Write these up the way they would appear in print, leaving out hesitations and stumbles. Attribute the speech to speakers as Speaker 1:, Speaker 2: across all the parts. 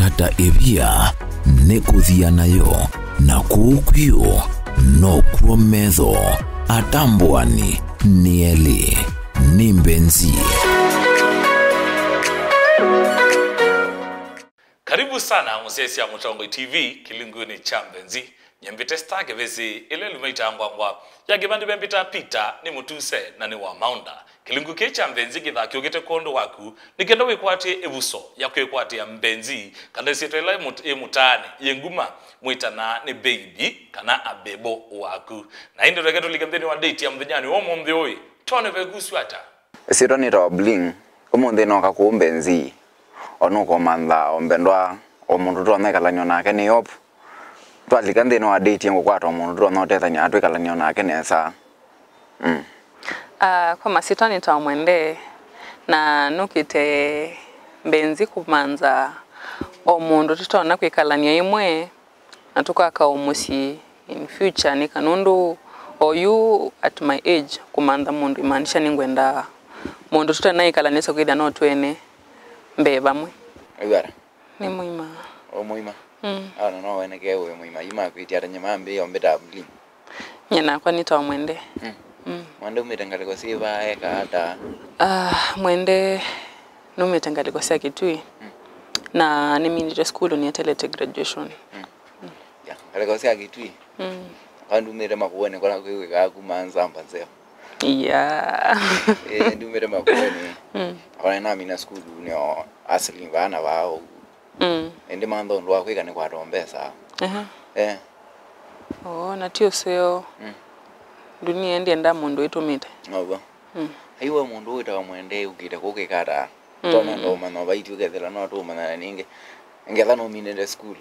Speaker 1: kutata evia nekuthia nayo na kukwio no kuometho atambwani nieli ni mbenzi.
Speaker 2: Karibu sana musesi ya Mutongo TV kilinguni cha mbenzi. Nyembite stage vezi ile lumeita ngwangwa ya gibandi bembita pita ni mutuse na ni wa maunda. Kilingu kecha mbenzi githa kiogete kondo waku nikenda wekwati ebuso ya kwekwati ya mbenzi kana sitwela mutani yenguma mwitana ni baby kana abebo waku na inde regeto ligambeni wa date ya mvenyani wo mombe oi tone veguswata
Speaker 3: sito ni robling omunde no ka mbenzi ono komanda ombendwa omundu twanekalanyo nake ni yop twalikande no date yango kwato omundu twanotethanya atwekalanyo nake nesa
Speaker 4: kwa masitani tamwende na nukite mbenzi kumanza omundu tutona kwikalania imwe natukaka omusi in future ni kanundu or you at my age kumanda mundu imanisha ningwenda mundu tutana ikalanisa kwida no twene mbeba mwe
Speaker 3: agara
Speaker 4: ni muima
Speaker 3: o muima ana no wene ke we muima ima kwiti atanyama mbe ombeta bling
Speaker 4: nyana kwa nita mwende
Speaker 3: mwende umetangale kwa siva eka ata
Speaker 4: mwende numetangale kwa sia kitui na ni mini school ni telete graduation
Speaker 3: ya kale kwa sia kitui kandu mere makuone kwa kwe ka kumanza mbanzeo
Speaker 4: yeah
Speaker 3: ndumere makuone kwa na mina school ni asili bana wao ndi mando ndo akwika ni kwa rombesa
Speaker 4: na tio seo dunia ndi enda mundu itumite
Speaker 3: obo aiwa mundu ita mwende ukita kokekara tona ndo mano baiti ukethela no to mana ninge ngela no mine school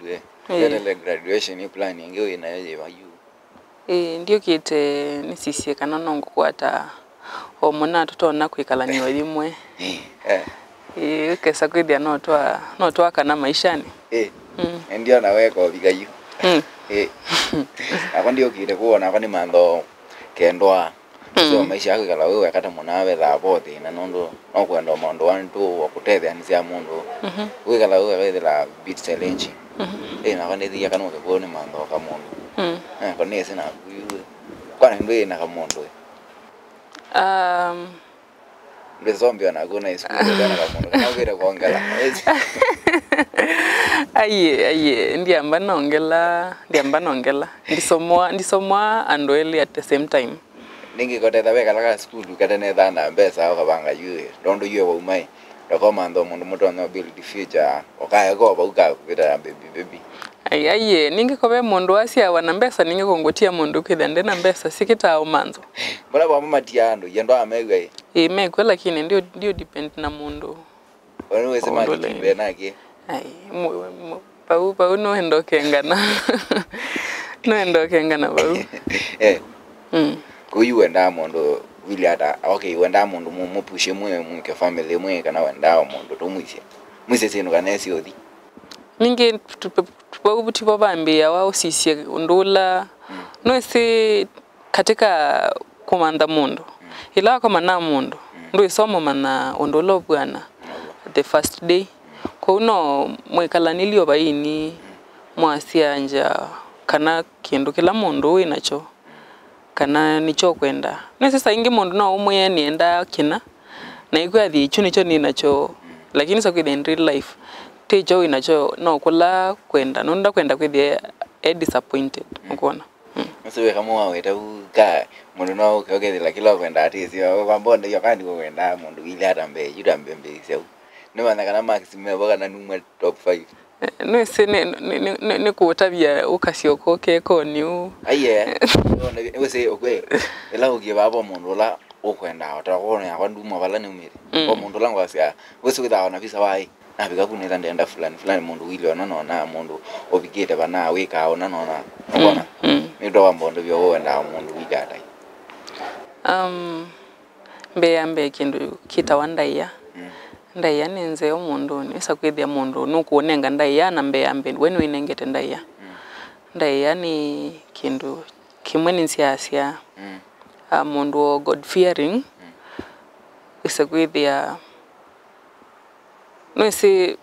Speaker 3: ngela graduation plan ngeo inaye bayu
Speaker 4: ndio kite nisisie kana nongo kwata omuna tutona kwikalaniwa limwe kesa kwithia no twa kana maishani
Speaker 3: ndio na weko bigayu akondi okire kuona akoni mando kendwa so maisha yako kala wewe kata munawe tha bothi na nondo no kwenda mondo wantu wakutethia nisia mundu wewe kala wewe la bit challenge na kani thia kana ukone mando ka mundu kani sina kuyu kwana ndo na ka mundu Bezombi anagona iskulu kana ka mundu kana ukire kuongela
Speaker 4: aye ndiamba nongela ndisomwa andoeli at the same time
Speaker 3: ningi koteta weka la school katene thana mbesa okabanga yue ndondo yue wa umai dokomando mundu muto no build the future okaya go bauka kwita baby
Speaker 4: aye ningi kobe mundu asia wana mbesa ningi kongotia mundu kwithende na mbesa sikita umanzo
Speaker 3: bora ba mama tiando yendo amegwe
Speaker 4: megwe lakini ndio depend na mundu
Speaker 3: wanu wese makibe nake
Speaker 4: pau no endokengana bau
Speaker 3: kuyu wenda mundu wili ata okay wenda mundu mupushe mwe ke family mwe kana wenda mundu to mwise sino kana siodi
Speaker 4: mingi tupabuti babambia wao sisi ndula no si katika kumanda mundu ila kama na mundu ndo isomo mana ondolo bwana the first day ko uno mwekalanilio baini mwasianja kana kindu kila mundu inacho kana nicho kwenda na sasa ingi mundu no umwe nienda kina na igwathi icho nicho ninacho lakini so in real life tejo inacho no kula kwenda nonda kwenda kwithia disappointed ukona
Speaker 3: Msiwe kama waweta uka mundu no ukogethela kila kwenda atisio kwambonde yakandi kwenda mundu ile atambe yudambe mbese nimana kana maximum baka numwe top 5
Speaker 4: no se ne kutabia ukasioko keko niu
Speaker 3: aye wese okwe ela ugie babo mundu la okwenda otakona yakwandu bala ni umire kwa mundu langu asia wese withawa na visa wai na bika kuneta ndenda fulani mundu ile ona mundu obigete bana weka ona nona ngona ndo wambondo byo wenda mundu wigata
Speaker 4: mbe kindu kita wandaiya ndaiya nenze omundu nisa kwithia mundu nukuonenga ndaiya na mbe wenu inengete ndaiya ni kindu kimwe ninsiasia mundu God fearing isa kwithia no isi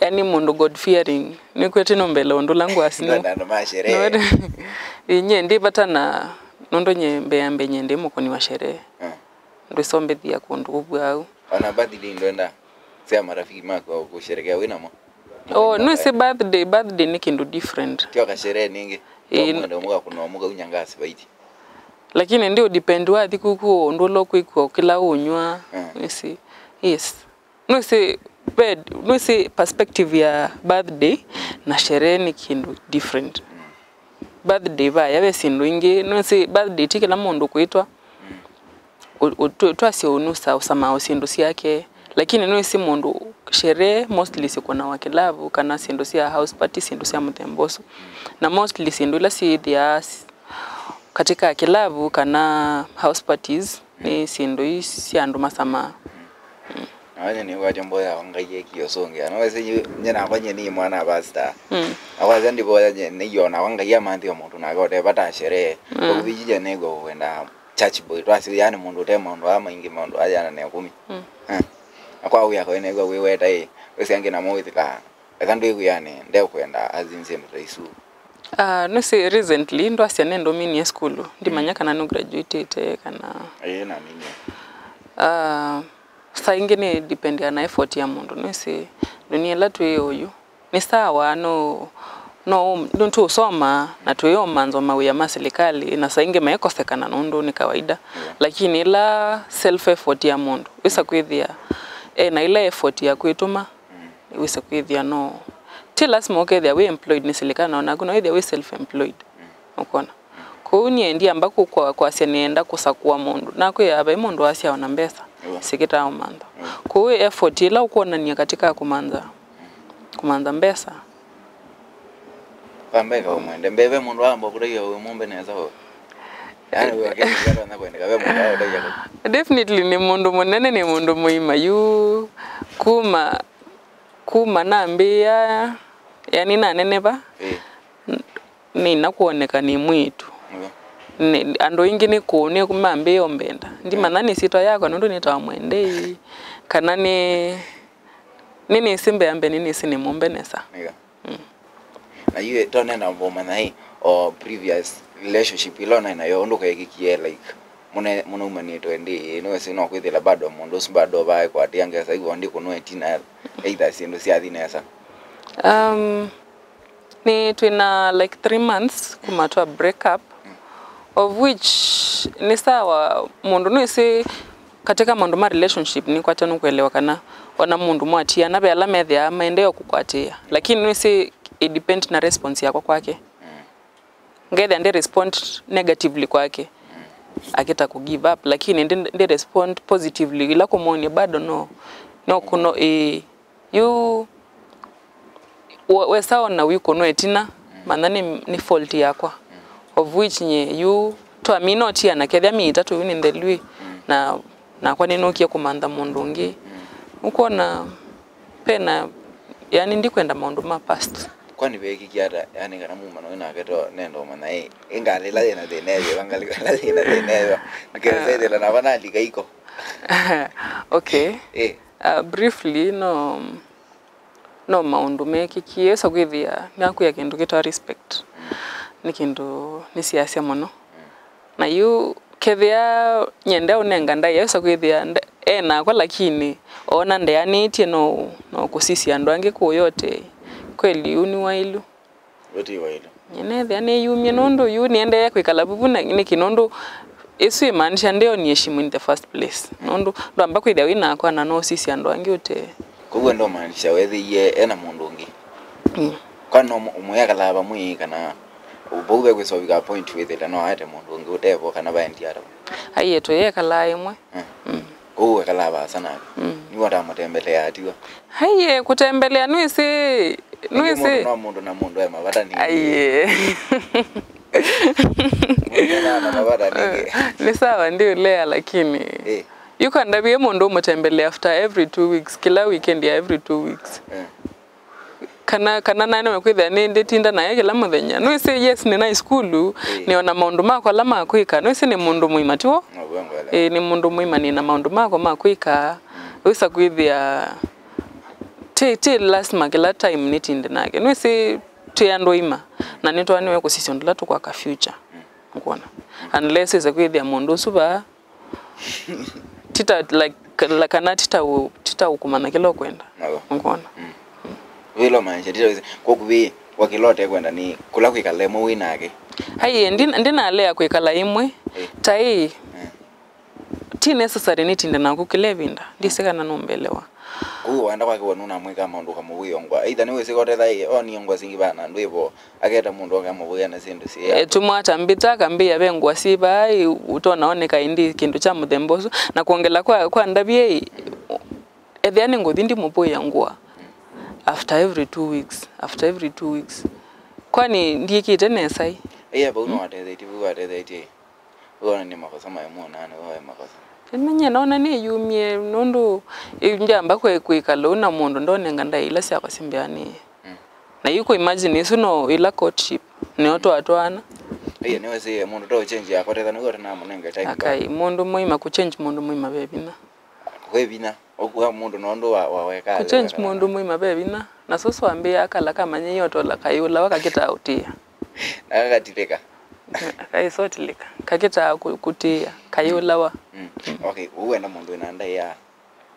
Speaker 4: yani mundu God fearing ni kwete no mbele ondula ngwa sino
Speaker 3: ndo masherehe
Speaker 4: inye ndi batana nondo nyembe ambe nyende mukoni wa sherehe ndo sombe thia kundu ubwau
Speaker 3: ona birthday ndo enda sia marafiki mako kusherekea wina mo
Speaker 4: no se birthday ni kindu different
Speaker 3: tio ka sherehe ningi ndo muga kunomuga unyangasi baiti
Speaker 4: lakini ndio depend wa thikuku ndulo kwiko kila unywa isi yes no se perspective ya birthday na sherehe ni kindu different birthday ba yabe sindu ingi no se birthday tikila mundu kuitwa twasi unusa usama usindu yake lakini no si mundu sherehe mostly siko na wakilavu kana sindu sia house party sindu sia mtemboso na mostly sindu la si dia katika kilavu kana house parties ni sindu isi andu masama
Speaker 3: awanya ni wajambo ya wangaye kiyosonge anaweze nyena abanye ni mwana basta awaza ndi boya ni yona wangaye amandi omuntu nagote bata sherehe ubijije nego wenda church boy twasi yani mundu te mundu ama ingi mundu ajana ne 10 akwa uya ko nego weweta wese ange na moithika akandu yani ndio kwenda azinze mtaisu
Speaker 4: no se recently ndo asiane ndo mini ya school ndi manyaka na no graduate kana
Speaker 3: na mimi
Speaker 4: saa ingine depend na effort ya mundu no se dunia la tuyo ni sawa no ntu soma na tuyo manzo mawe ya serikali na saa inge mayekosekana nondo ni kawaida lakini la self effort ya mundu wisa kwithia na ile effort ya kwituma wisa kwithia no till us moke they we employed ni serikali na kuna they we self employed ukona ko niendi ambako kwa asianienda kusakua mundu na kwa yabe mundu asia ona mbesa sikita umanda ko effort ila ukona ni katika kumanza mbesa
Speaker 3: pambeka umwende mbebe mundu ambo kudai yo mumbe neza ho yani we wakati ngalo na kwenda kabe mundu ao dai
Speaker 4: definitely ni mundu munene ni mundu muima yu kuma nambia yani na neneba ni nakuoneka ni mwitu ni ando ingi ni kuone kumambe ombenda ndi manani sito yako ndo nitawamwendei kana nini simbe ambe nini sini mumbenesa
Speaker 3: na yue tone na mboma na hii or previous relationship ilona na yo ndo kayikie like muna umani to ndi no se no kwithila bado mundu bado bae kwa tianga sai wondi kuno etina either sindu sia thinesa ni twina like 3 months kumatwa break up of which ni sawa mundu no se katika mundu ma relationship ni kwa tano kuelewa kana ona mundu mwatia na bela methia maendeleo kukwatia lakini no se it depend na response yako kwake ngede ande respond negatively kwake akita ku give up lakini ndi respond positively ila kumoni bado no kuno you we sawa na wiko no etina manani ni fault yako of which nye you to amino tia na kedha mi itatu wini ndelwi na kwa nini ukia kumanda mundu ngi uko na pena yani ndi kwenda mundu ma past kwani beki kiata yani kana muma no ina keto nendo mana ingalila yena de neve bangalila yena de neve nikeze la navana likaiko
Speaker 4: okay briefly no maundu meki kiesa kwithia nyaku ya kindu kita respect ni kindu ni siasia muno na yu kethia nyenda unenga ndai yesa kwithia na kwa lakini ona ndeanitie no kusisi andu ange kuyote kweli uni wailu
Speaker 3: oti wailu
Speaker 4: nyene ane yumye nondo yu niende kwikala bubu na ni kinondo esu imanisha ndio ni heshimu in the first place nondo ndo ambako ida wina kwa na no sisi andu ange ute
Speaker 3: kugo ndo manisha wethi ye ena mundu ngi kwa no umuyaga laba mwi kana ubuwe kwisobika point with it no ate mundu ngi utevo kana baendi ara
Speaker 4: aiye to ye kala imwe
Speaker 3: uwe kala ba sana ni wata mutembelea atiwa
Speaker 4: aiye kutembelea nuisi
Speaker 3: no mundu na mundu ema bata ni
Speaker 4: aiye
Speaker 3: na bata ni
Speaker 4: ni sawa ndio lea lakini you can be mundu mutembelea after every 2 weeks kila weekend ya every 2 weeks kana nane mekwithia ni nditinda naye kila muthenya no ise yes ni na school ni ona maundu mako la makwika no ise ni mundu muima tuo ni mundu muima ni na maundu mako makwika wisa kwithia te lazima kila time nitinde nake nwese tuyando ima na nitwaniwe kusisyo ndula tukwa ka future ngona unless is a kwithia mundu suba tita like kana tita ukumana kilo kwenda ngona
Speaker 3: wilo manje tita kokubi wakilote kwenda ni kula kwikala imwe winake
Speaker 4: hayi ndina alea kwikala imwe tai ti necessary nitinde nako kilevinda ndisekana nombelewa
Speaker 3: kuo anda kwake wonuna mwika mundu kama wiyongwa aidha niwe sikote thai oni yongwa singi bana ndwivo aketa mundu kama wuya na sindu si
Speaker 4: tumwata mbita kambia bengwa siba utona oneka indi kindu cha muthemboso na kuongela kwa ndabie ethiani ngothi ndi mupoya ngwa after every 2 weeks kwani ndikite nesai
Speaker 3: bauno watetheiti watetheiti wona ni makosa maimuna na wewe makosa
Speaker 4: menye naona ni yumie nundu njamba kwikala una mundu ndonenga ndaila sia kwasimbiani na yuko imagine isuno ila courtship ni oto atwana
Speaker 3: niwe si mundu to change akoteza ni gora na munenge type
Speaker 4: akai mundu muima ku change mundu muima bebina
Speaker 3: kwebina okuwa mundu nondo waweka
Speaker 4: ku change mundu muima bebina na soso ambia akala kama nyeyo tola kayula wakakita utia
Speaker 3: akatireka
Speaker 4: kai sotilika kakita kutia kayula wa
Speaker 3: okay uwe na mundu inanda ya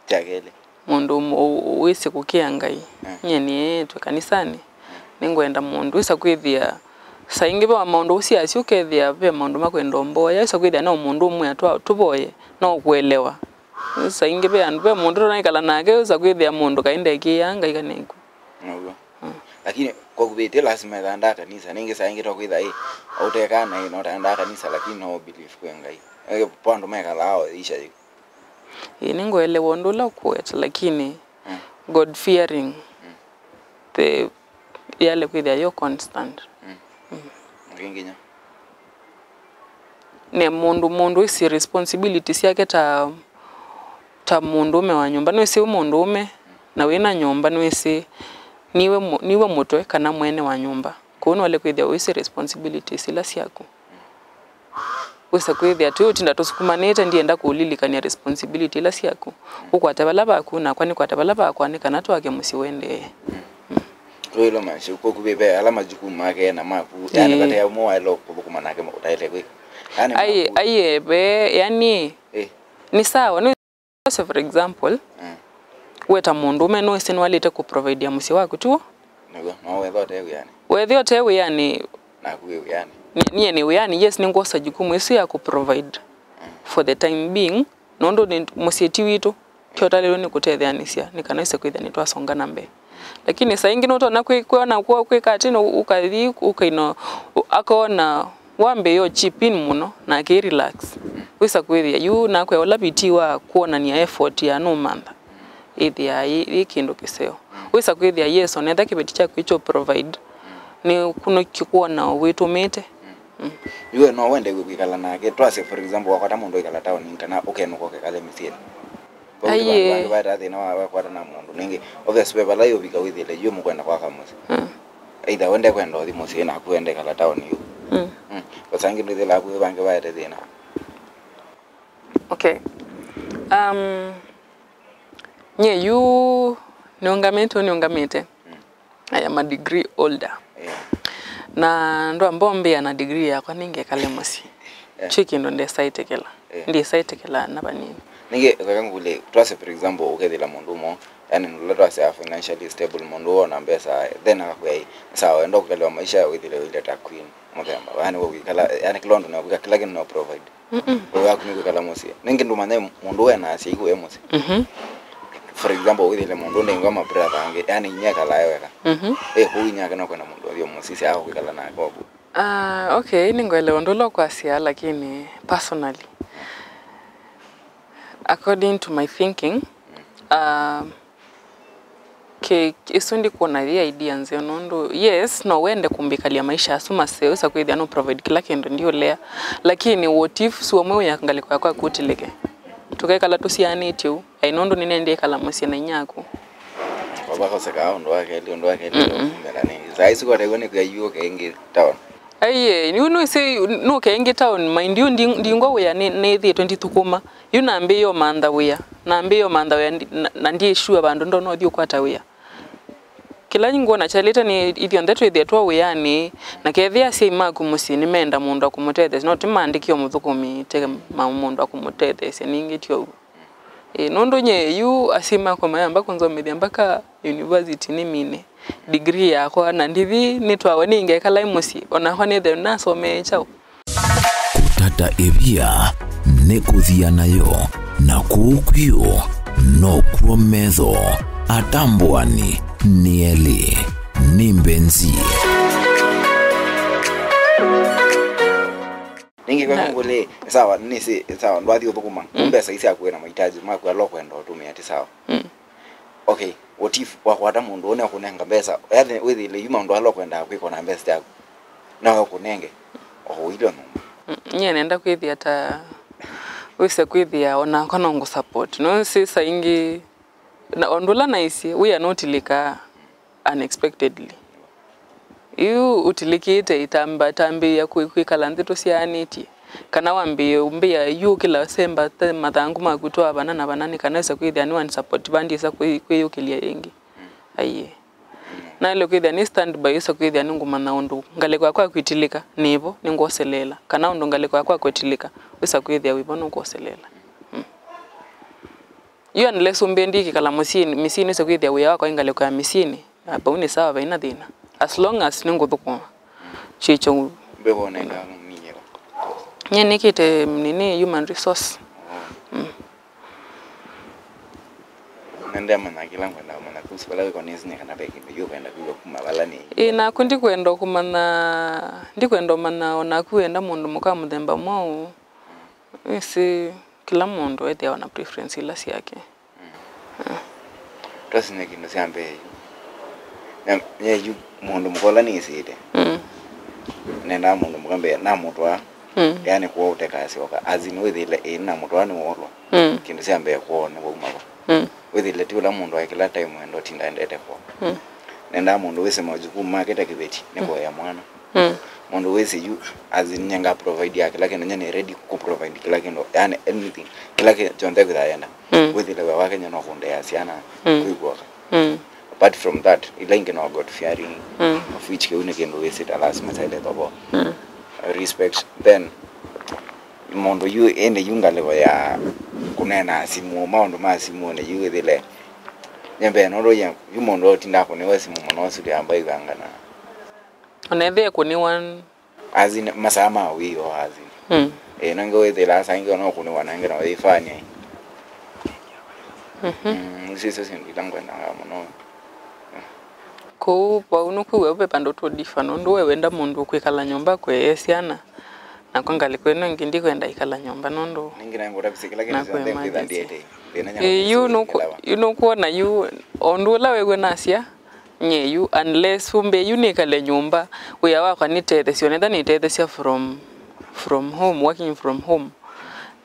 Speaker 3: jagele
Speaker 4: mundu wese kukiangai nyeni twe kanisani ningwenda mundu isa kwithia saingi ba mundu usiasi ukethia be mundu makwenda mboya isa kwithia no mundu umwe atwa tuboye no kuelewa saingi be andu be mundu naikala nake isa kwithia mundu kainde kianga ikanengu
Speaker 3: lakini kwa kubete lazima enda kanisa ningi saingi to kwithia utekana ino enda kanisa lakini no believe kwengai pondo meka lao isha
Speaker 4: ningoelewa ndula kweta lakini God fearing the yale kwithia yo constant
Speaker 3: nginginya
Speaker 4: ne mundu isi responsibilities yake ta mundu ume wa nyumba nwese mundu ume na wina nyumba nwese niwe mutwe kana mwene wa nyumba kuno wale kwithia isi responsibilities ila siako wesa kwithia tu tinda tusukumanete ndienda kulilikania responsibility ila siako ukwata balaba kuna kwani kwata balaba kwani kana twake musiwende
Speaker 3: Roilo manshi uko kubebe alama jukumu yake na maku yani kata ya mwa ilo kubukuma nake utaile kwika
Speaker 4: yani aye be yani ni sawa no so for example weta mundu ume no senwalite ku provide ya musi wako tu
Speaker 3: no
Speaker 4: wetho tewe yani
Speaker 3: na kuwe yani
Speaker 4: ni yani yes ni ngosa jukumu yesu ya ku provide for the time being nondo ni musieti witu kyotale ni kutethanisia nikanaise kwitha ni twasongana mbe lakini saa ingine utona kwikona kwa kwikatino ukathi ukaino akona wambe yo chipin muno na ke relax wisa kwithia yu na kwe ola bitiwa kuona ni effort ya no manda ithia ikindu kiseo wisa kwithia yes onetha kibeti cha kwicho provide ni kuno kikuona witumite
Speaker 3: yu no wende kwikala nake twase for example wakata mundu ikala town kana ukenuko kale misiri
Speaker 4: aye
Speaker 3: baada thina wa kwata na mundu ningi obviously bala yo bika withile yu mukwenda kwa kamusi either wende kwenda othi musi na kuende kala town yu basangi ndithila aku bange baada thina
Speaker 4: okay nye yu niongamete I am a degree older na ndo ambombe ana degree yakwa ninge kale musi chiki ndo ndesaitekela na banini
Speaker 3: ninge kakangule twase for example ukethila mundu mo yani ndola twase financially stable mundu ona mbesa then akakwei sawa ndo kukalewa maisha withile ile ta queen muthemba yani wikala yani kilondo na wika kila no provide wewe akuni kala musi ninge ndo mane mundu wena asiku emusi for example withile mundu ndingo ma brother ange yani nyaka laweka huyu nyaka no kwenda mundu ndio musisi ako kukala na gogo
Speaker 4: okay ningoelewa ndolo kwa sia lakini personally according to my thinking isundi kuona the idea nze nondo yes no wende kumbikalia maisha asuma seweza kwithia no provide kila kindu ndio lea lakini what if suomwe yakangaliko kwa kutileke tukekala tusianitio ainondo ninende kala musina nyako
Speaker 3: baba koseka ndo wake mbela ni zaisi kwa tegone kwa yuo kenge town
Speaker 4: aye you know say no kenge town mind you ndingo we ne the 20 tukuma you nambe yo manda we na ndiye sure bandu ndo no thio kwata we kila ngona chalita ni ithio ndeto ithia twa wiyani na kethia cia imaku musini menda mundu akumutethia no timandikio muthukumi te mundu akumutethia ningi tio nundu nye yu asima kwa mayamba kunzomithia mpaka university ni mine degree yakwa na ndithi nitwawe ninge kala imusi ona ho ni the nasome chao
Speaker 1: kutata evia nekuthia nayo na kukwio no kuometho atambwani nieli nimbenzi
Speaker 3: ningi kwa ngule sawa nisi sawa ndwathi uthukuma mbesa isi akwena mahitaji makwa lokwenda utumia ati sawa okay what if wakwata mundu one akunenga mbesa yathi withile yuma ndo alokwenda kwiko na mbesa yako na kunenge ile
Speaker 4: nye nenda kwithia ta wise kwithia ona kono ngo support no si saingi na ondula naisi we are not lika unexpectedly you utilikite itamba tambi ya kuikala nzito sianiti kana wambie umbia yu kila semba mathangu makutoa banana banani kanaweza kwithia ni one support bandi sa kwiyo kilia yengi aiye na ile kwithia ni stand by so kwithia ni nguma na undu ngale kwa kwitilika nivo ningoselela kana undu ngale kwa kwitilika wisa kwithia wibono ngoselela you unless umbendi kala misini so kwithia we wako ingale kwa misini abauni sawa baina thina as long as ninguthukuma chicho
Speaker 3: mbebona nga miyero
Speaker 4: nye nikite nini human resource
Speaker 3: nende mana kila ngwenda mana kusibala ko nizine kana beki yo kwenda kuma balani
Speaker 4: na kundi kwenda kumana ndi kwenda mana ona kuenda mundu muka muthemba mwao isi kila mundu ethia wana preference ila yake
Speaker 3: tosine kindu siambe nye yu mundu mukola ni iside nenda mundu mukambe na mutwa yani kuwa utekasi waka azini withile na mutwa ni wolo kindu siambe kuone bumako withile tiula mundu akila time endo tinda endete ko nenda mundu wese majukumu maketa kibeti nebo ya mwana mundu wese yu azini nyanga provide yake lakini nyane ready ku provide kila kindu yani anything kila kindu jonde kudayenda withile wake nyano kunde asiana kuigwa apart from that ilange no got fearing of which keune kendo wese dalas masale babo respect then mondo yu ende yungale ya kunena asimu mondo masimu ne yu dile nyembe no roya yu mondo tinda ko ne wese mu mono su ya mbai gangana
Speaker 4: onethe ko ni one
Speaker 3: azin masama wiyo azin nango we dile asangi no ko ne wanange no ifanye sisi sindi lango na mono
Speaker 4: ko pauno kuwe upepando to difano ndo wenda mundu kwikala nyumba kwe esiana na kwangali kweno ngindi kwenda ikala nyumba nondo
Speaker 3: ningira ngora bisikila kene ndiete
Speaker 4: you know kuona you ondula wewe nasia nye you unless umbe unikale nyumba we wako nitete sione ndani nitete from home working from home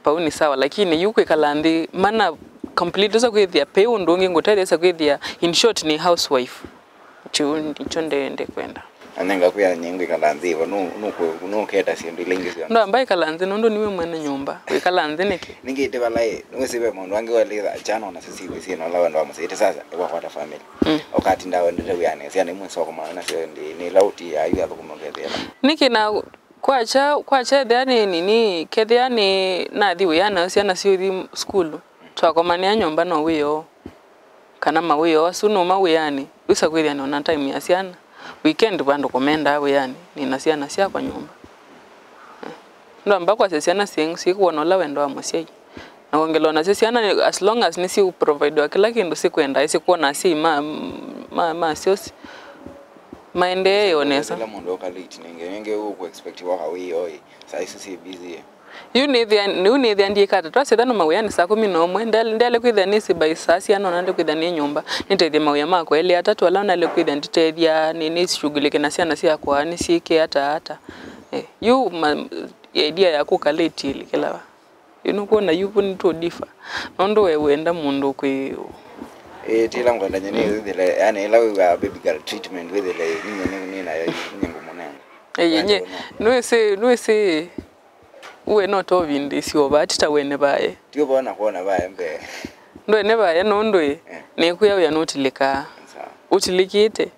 Speaker 4: pauni sawa lakini you kwikala ndi mana complete za kwithia pe undungi ngotete sa kwithia in short ni housewife chonde kwenda
Speaker 3: anenga kuya nyingi kalanzi no keta sindu lingi sio
Speaker 4: ndo ambaye kalanzi ndo niwe mwene nyumba we kalanzi niki
Speaker 3: ningite balai nwesibe mundu wange waliza chano na sisi wisi no lawa ndo amusite sasa kwa kwata family okati ndawe ndete uyane siane mwe soko maana sio ni lauti ya yu akumongezela
Speaker 4: niki na kwacha yani nini kethani na thiwe yana siana sio school twakomania nyumba no wiyo kana mawiyo asuno mawiyani wisa kwithia no na time ya siana weekend bandu komenda wiyani nina siana sia kwa nyumba ndo ambako asiana sikuona la wendo amusiai na ongelona siana as long as nisi provide wa kila kindu sikwenda isikuona si ma siosi maendeleo nesa
Speaker 3: la mundu okaliti nenge uku expect waka wiyo sai sisi busy
Speaker 4: you need the andika twase thano mawiyani saa 11 ndale kwithia nisi by saa siana nande kwithia ni nyumba nitethia mawia mako ele atatu ala nale kwithia nditethia nini shughulike na siana sia kwa ni sike hata you idea ya kukaleti ile kila you know kuona yupo ni to differ nondo wewe enda mundu kwi
Speaker 3: tila ngwenda nyene withile yani ila we baby girl treatment withile nyine na nyingu munene
Speaker 4: yenye nwese uwe no to vindi sio batita wene bae
Speaker 3: tio bona kuona bae
Speaker 4: ndo ene bae no ndo ne kuya ya notilika utilikite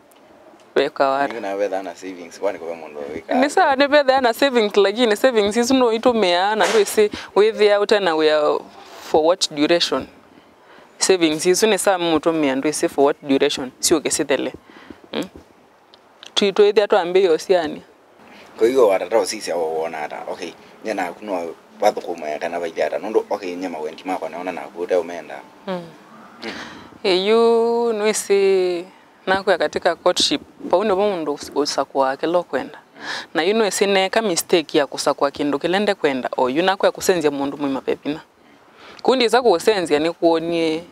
Speaker 4: weka wara
Speaker 3: Ningina wetha na savings kwani kwa mundu wika.
Speaker 4: ni sawa ni betha na savings lakini savings hizo no itumia na ndio si withia utana we are for what duration savings hizo ni sawa mutumia ndio si for what duration sio kesithele tuitwe ithia twambe yo siani
Speaker 3: Kwa hiyo watata sisi wona ata okay nyana kuno batho kuma kana vaidata nondo okay nyama wendi mako naona na kuda umeenda
Speaker 4: yu nwisi nakwe katika courtship pauno mundu usakwa kilo kwenda na yuno esineka mistake ya kusakwa kindu kilende kwenda o yunakwe kusenzia mundu mwima pepina kundi za kusenzia ni kuonie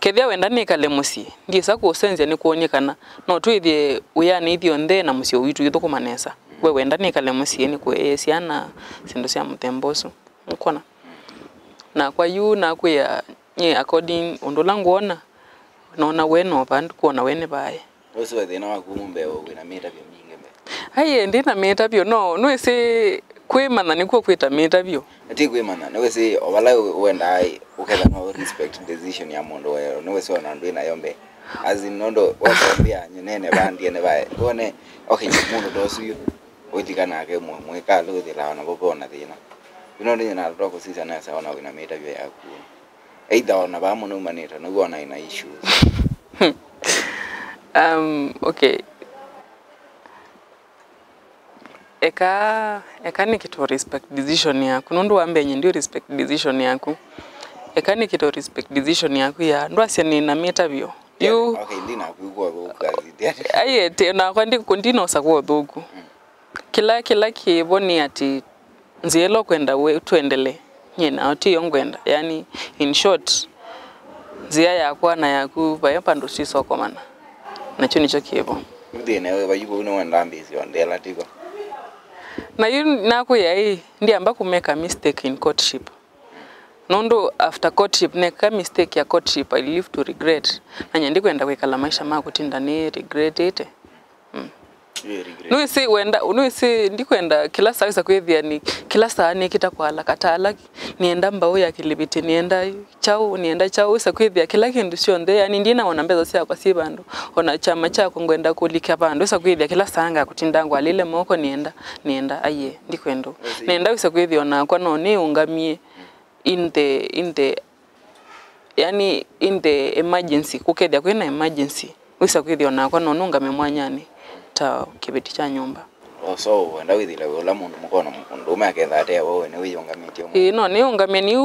Speaker 4: kethia wenda ni kale musi ndi za kusenzia ni kuonie kana no twithie uyani ithio nthe na musio witu yithukumanesa we wenda ni kale musi ni kuesiana sindu cia mutembosu ukona na kwa yu na kwa ya nye according undola nguona naona weno bandu kuona wene bae
Speaker 3: Oso thina wa kumumbe wina mita byo mingi mbe
Speaker 4: aye ndi na meta byo no ese kwimana nikuo kwita meta byo
Speaker 3: ati kwimana no wese obala wenda ai uketha no respect decision ya mundu wero no wese ona ndu ina yombe azin nondo wakwambia nyenene bandi ene bae one okay mundu dosuyo othikana ke mweka luthira na bobona thina ino ndi na roko sisi na saona wina meta byo yaku either ona ba muno manita no wona ina issues
Speaker 4: okay eka ni kitu respect decision yaku nundu wambenye ndio respect decision yaku eka ni kitu respect decision yaku ya ndo asia ni na meta byo you
Speaker 3: okay ndina kuigwa kazi
Speaker 4: aye te na kwandi kundino sakwo thuku kila kiboni ati nzielo kwenda we tuendele nyina ati yongwenda yani in short nzia yakwa na yaku bayapa ndo sisoko mana nacho nicho kibo
Speaker 3: ndine we bayibo no wenda ambisi ondela tiko
Speaker 4: na yu nako yai ndi amba ku make a mistake in courtship nondo after courtship neka mistake ya courtship I live to regret na nyandi kwenda kwekala maisha mako tinda ni regret ite nuisi wenda unuisi ndikwenda kila saa kwethia ni kila saa ni kitakwala katala nienda mbao ya kilibiti nienda chao sa kwethia kila kindu sio ndhe yani ndina ona mbeza sia kwa sibandu ona chama chako ngwenda kulika bandu sa kwethia kila saa nga kutindangu alile moko nienda aye ndikwendo nenda wisa kwethia ona kwa no ni ungamie in the emergency kukethia kwina emergency wisa kwethia ona kwa no nungame mwanyani ta kibeti cha nyumba
Speaker 3: so wenda withile wala mundu mukono mundu umeketha ate wewe ni wiyongamite
Speaker 4: no ni ungamie ni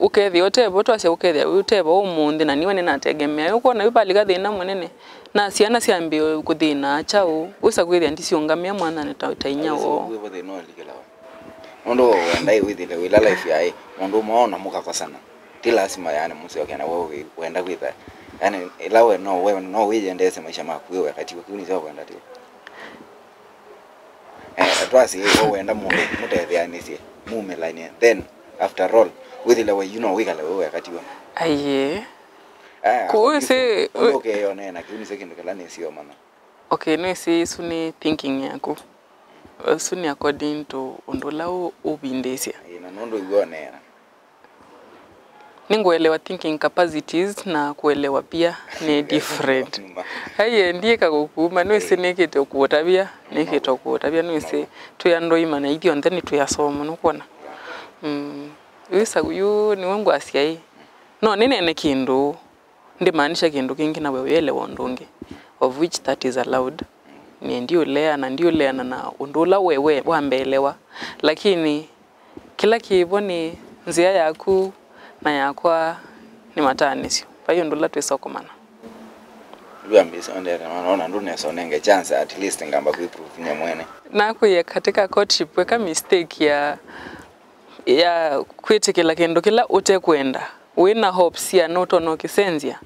Speaker 4: ukethi otebo twase ukethia utebo umundi na niwe ninategemea yuko na yubali gathina munene na ciana ciambio kuthina chao usa kwithia ndi ciungamia mwana ne tainya wo
Speaker 3: wewe thina olikela mundu wenda withile wila life yai mundu muona mukakosana ti lazima yani musioke na wewe wenda kwitha yani ilawe no wewe no wijendese maisha mako wewe wakati ukuni sio kwenda tio twasi wenda mundu mutethianisie mumelanie then after all withile we you know wikala wewe wakati wa
Speaker 4: aye
Speaker 3: kuise okay yone na kiuni sekindu kala ni sio mana
Speaker 4: okay no si suni thinking yako suni according to undola ubindesia
Speaker 3: ina nondo yone
Speaker 4: ningoelewa thinking capacities na kuelewa pia ni different haye ndiye kagukuma no isinekete okuotabia nekete okuotabia no ise tuyando imana ithio ntheni tuyasoma nukona wisa yu ni wangu asiai no nene kindu ndi maanisha kindu kingi na wewe elewa ndungi of which that is allowed ni ndio lea na undula wewe wambelewa lakini kila kiboni nzia yaku na yakwa ni matanisio pa hiyo ndola twesokomana
Speaker 3: luambisa ondera naona ndune sonenge chance at least ngamba kuiprove nyamwene
Speaker 4: nako ya katika courtship weka mistake ya kwitikila kendo kila ute kwenda wina hopes ya noto no kisenzia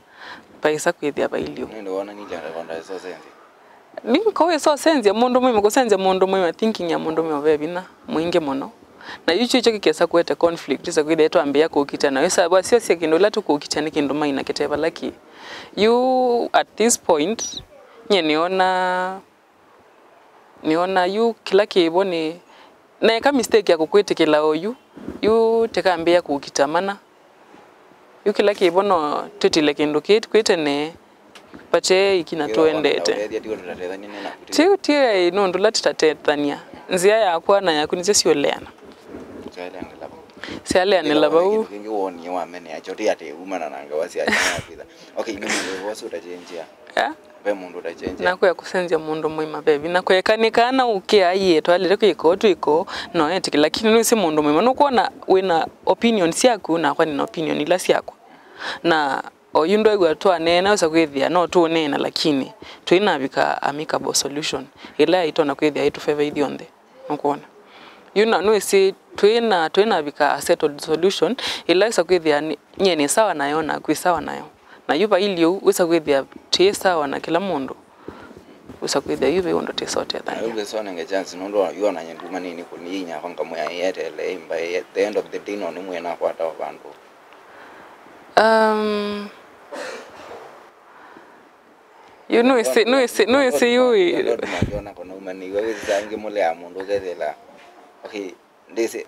Speaker 4: paisa kwithia bailio
Speaker 3: ndio wana ni jana konda so senzi
Speaker 4: ninko so senzia mundu mwime kusenzia mundu mwime thinking ya mundu mwime bebina mwinge mono na yucho icho kikesa kwete conflict isa kwide eto ambia kukitana wesa basi sia kindu latu kukitana kindu maina keteba laki you at this point nye niona you kila kiboni na ka mistake ya kukwete kila oyu you tekambia kukitamana you kila kibono tetile kindu kwete ne pate ikina tuendete tie no ndula titatethania nzia yakwa na yaku nice cioleana sialeane labau
Speaker 3: kingi woni wa mene achoti ate umana nanga wasi anyanya pita okay ni mundu wosu utachenjia be mundu utachenjia
Speaker 4: nako ya kusenzia mundu mwima bebi nako yekanikana ukiaye twalire kwiko twiko no etiki lakini nusi mundu mwima no kuona wina opinion siaku na kwa ni opinion ila siaku na oyundo igwa twanena usa kwithia no tunena lakini twinabika amicable solution ila itona kwithia itu favor ithionde nukuona no si twina bika settled solution ila isa kwithia nyene sawa nayo na kwi sawa nayo na yuba ilio usa kwithia tie sawa na kila mundu usa kwithia yuba undo tie sote thani
Speaker 3: yuba sone nge chance ndo yona nyenduma nini kuninya kwanga moya yetele imba at the end of the day no ni mwena kwata abantu
Speaker 4: you know you
Speaker 3: yona kono umani wewe zangi mule ya mundu gethela okay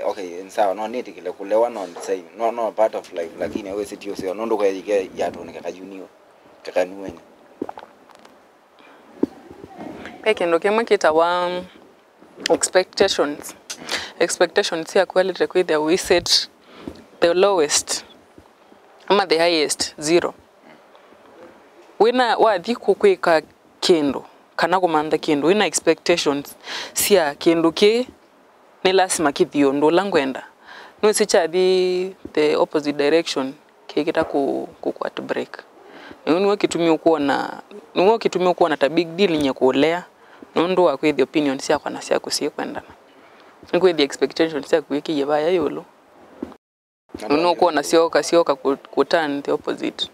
Speaker 3: okay sawa no need kile kulewa no say no part of life lakini wewe sitio sio ndo kwa yike yato nikakajuniwa kakaniwenya
Speaker 4: peke ndo kema kita wa expectations ya quality with the we set the lowest ama the highest 0 wina wathi kukwika kindu kana kumanda kindu wina expectations sia kindu ki ni lazima kithio ndo langwenda no sichathi the opposite direction kikita ku at break niwe kitumio kuona ta big deal nya kuolea ndo akwe the opinion sia kwa na sia kusie kwenda ngwe the expectations sia kuiki yebaya yolo no kuona sioka kuturn the opposite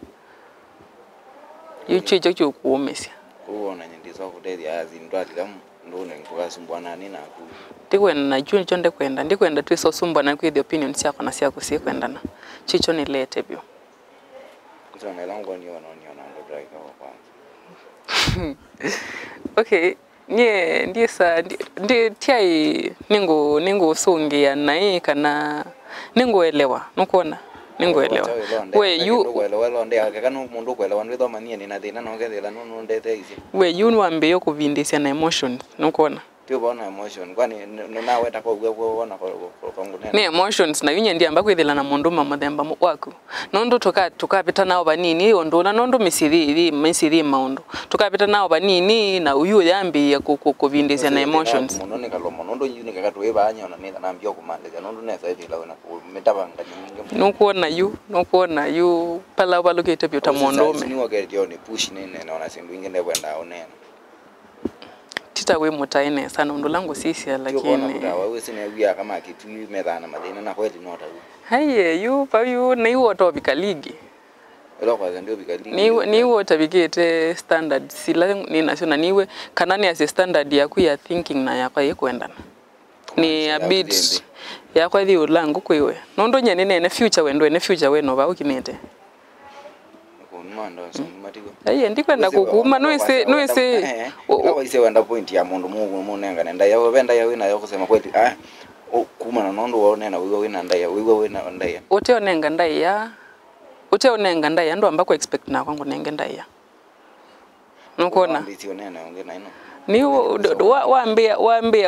Speaker 4: yichicho chokuomesia
Speaker 3: kuona nyendizo kudedia azindwa tilamu ndone ngwasumbwana nina ku
Speaker 4: tikwenda na juni chonde ndikwenda twiso sumbwana kwa the opinion yako na siako si kwendana chicho ni lete bio
Speaker 3: kuzana langu niona ndo drive kwa kwanza
Speaker 4: okay ndiesa ndi tiai ningo songia nae kana ningoelewa nukuona ningoelewa we you
Speaker 3: kuelewa ndia kana mundu kuelewa nditho mania ni na thina no gethela no ndete ici
Speaker 4: we you nwambe yo kuvindisia na emotions nukuona
Speaker 3: tio bona emotion kwani nawe takogwa kuona kwa ngune
Speaker 4: ni emotions na yunye ndiamba kwithila na mundu mamuthemba waku nondo tukapita nao banini ondona nondo misiri maundu tukapita nao banini na uyu yambi ya kuvindisia na emotions
Speaker 3: munone kalomo nondo yuni kakatwe banya na nitha na mbio kumandika nondo nesa ithila na metabanga nyingi
Speaker 4: nukuona yu pala balukete byo tamondome
Speaker 3: ni wagerio ni push nene na ona sindu ingine kwenda onena
Speaker 4: tita we mutaine sana ndo langu sisi lakini
Speaker 3: wewe sina wia kama kitu medana madina na kweli nota
Speaker 4: haye yu pa yu na yu to bikaligi
Speaker 3: elo kwa ndio bikaligi
Speaker 4: ni wota bigete standard sila ni national niwe kanani as standard ya ku ya thinking na yakwa yekwendana ni a bit yakwa thi ulangu kwiwe nondo nyene ne future we no ba ukinete
Speaker 3: mando matiko
Speaker 4: aye ndikwenda kuguma noise
Speaker 3: ise wenda point ya mundu munenga nenda yawe benda yawe na yo kusema kweli kuma na nondo waone na wiwe wina ndaya wiwe wina ndaya
Speaker 4: uteonenga ndaya ndo ambako expect na kwangu nenge ndaya nukuona
Speaker 3: ndisionena onge na ino
Speaker 4: ni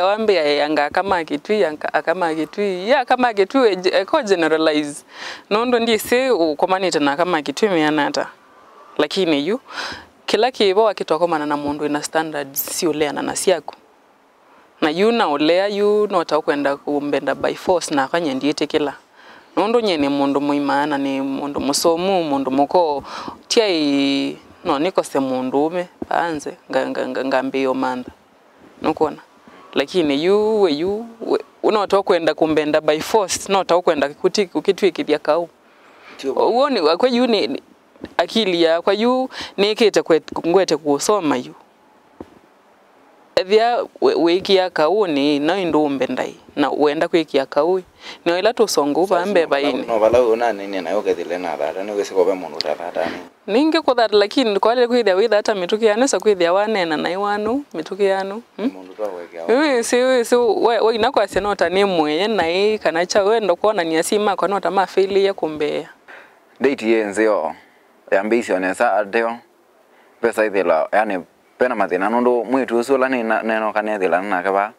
Speaker 4: waambia yanga kama kitu ya kama kitu ko generalize nondo ndise ukomanita na kama kitu mianata lakini yu kila kibo akitokomana na mundu ina standards si uleana na siaku na yu na ulea yu nota kwenda kumbenda by force na kanya ndiete kila nondo nyene mundu muimana ni mundu musomu mundu muko tiai no niko se mundu ume baanze ngambe yo manda nukuona lakini yu unota kwenda kumbenda by force nota kwenda kukitwikithia kau uone kwa yu ni akili ya kwa yu nikete ngwete kusoma yu ethia wikia kauni na indumbe ndai na uenda kwikia kaui no ila tusongo bambe baini
Speaker 3: no bala una nini na yoke thile na data ni wese kobe mundu tata ni
Speaker 4: ninge ko that lakini kwale kwithia witha hata mituki yanu sa kwithia wanena na iwanu mituki yanu
Speaker 3: mundu twa wekea
Speaker 4: si we ina kwa senota ni mwe na kana cha wendo kuona ni asima kwa nota mafili ya kumbea
Speaker 3: date yenze yo yambisi onesa adeo pesa ithila yani pena mathina nundu mwitu ucio la ni neno kanethila na kaba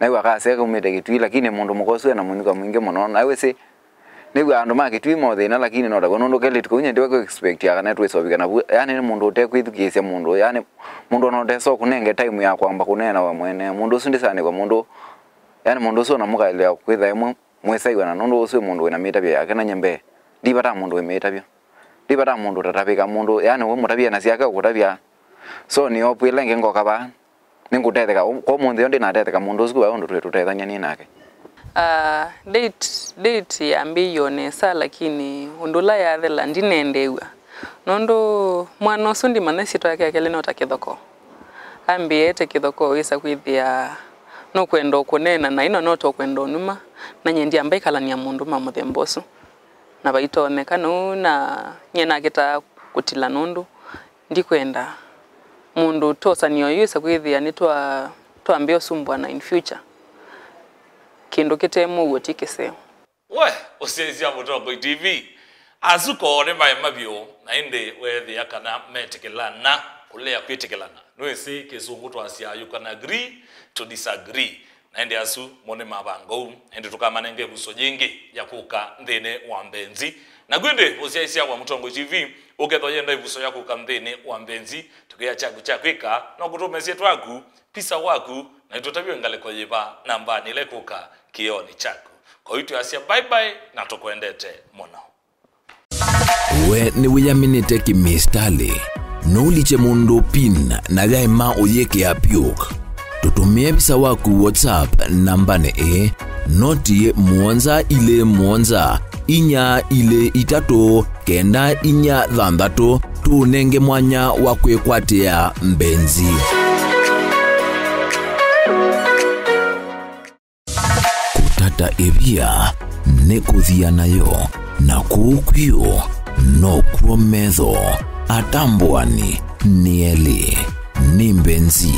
Speaker 3: na iwa kase kumite gitui lakini mundu mukosu na munyuka mwingi muno na wese nigwa andu magitui mothina lakini no dago nundu kele tukunye ndiwe ku expect ya kana twisobika na yani mundu utekwithukisia mundu yani mundu no deso kunenge time ya kwamba kunena wa mwene mundu ucio ndisane kwa mundu yani mundu ucio na mukaile kwitha imwe mwesaiwa na nundu ucio mundu wina mitabia yake na nyembe ndibata mundu wimitabia ndibata mundu tatapika mundu yani we mutabia na siaka kutabia so ni opwile ngengo kaba ningutetheka ko mundu ndi natetheka mundu ucio wa ndu tutethanya ni nake
Speaker 4: date ya mbiyo nesa lakini undula ya thela ndinendewa nondo mwana ucio ndi manesitwa yake akele no takithoko ambiete kithoko isa kwithia no kwendo kunena na ino no to kwendo numa na nyendi ambaikala mundu mamuthembosu na baitoneka no na nyena gita kutila nundu ndi kwenda mundu tosa niyo isa kwithia ni twambia sumbwa na in future kindu kitemu wotikese
Speaker 2: we usiezia Mutongo TV azuko ne mai mabio na inde wethi yakana metikilana kulea kwitikilana nwesi kizungu twasia you can agree to disagree na inde asu mone mabango inde tukamanenge buso jingi yakuka nthine wa mbenzi na gwinde usiezia wa Mutongo TV ugetho yenda ibuso yakuka nthine wa mbenzi tukia chaku chakwika no kutumesie twaku pisa waku na tutabio ngaleko yiba namba nile kuka kioni chako kwa hiyo asia bye bye na tukwendete muno
Speaker 1: we ni wiyaminite kimistali no uliche mundu pin na gaima oyeke apiok tutumie bisa waku WhatsApp namba ne noti muonza ile muonza inya ile itatu kenda inya thandatu tunenge mwanya wa kwikwatia mbenzi kutata ebia nekuthia nayo na kukwio no kuometho atambwani nieli ni mbenzi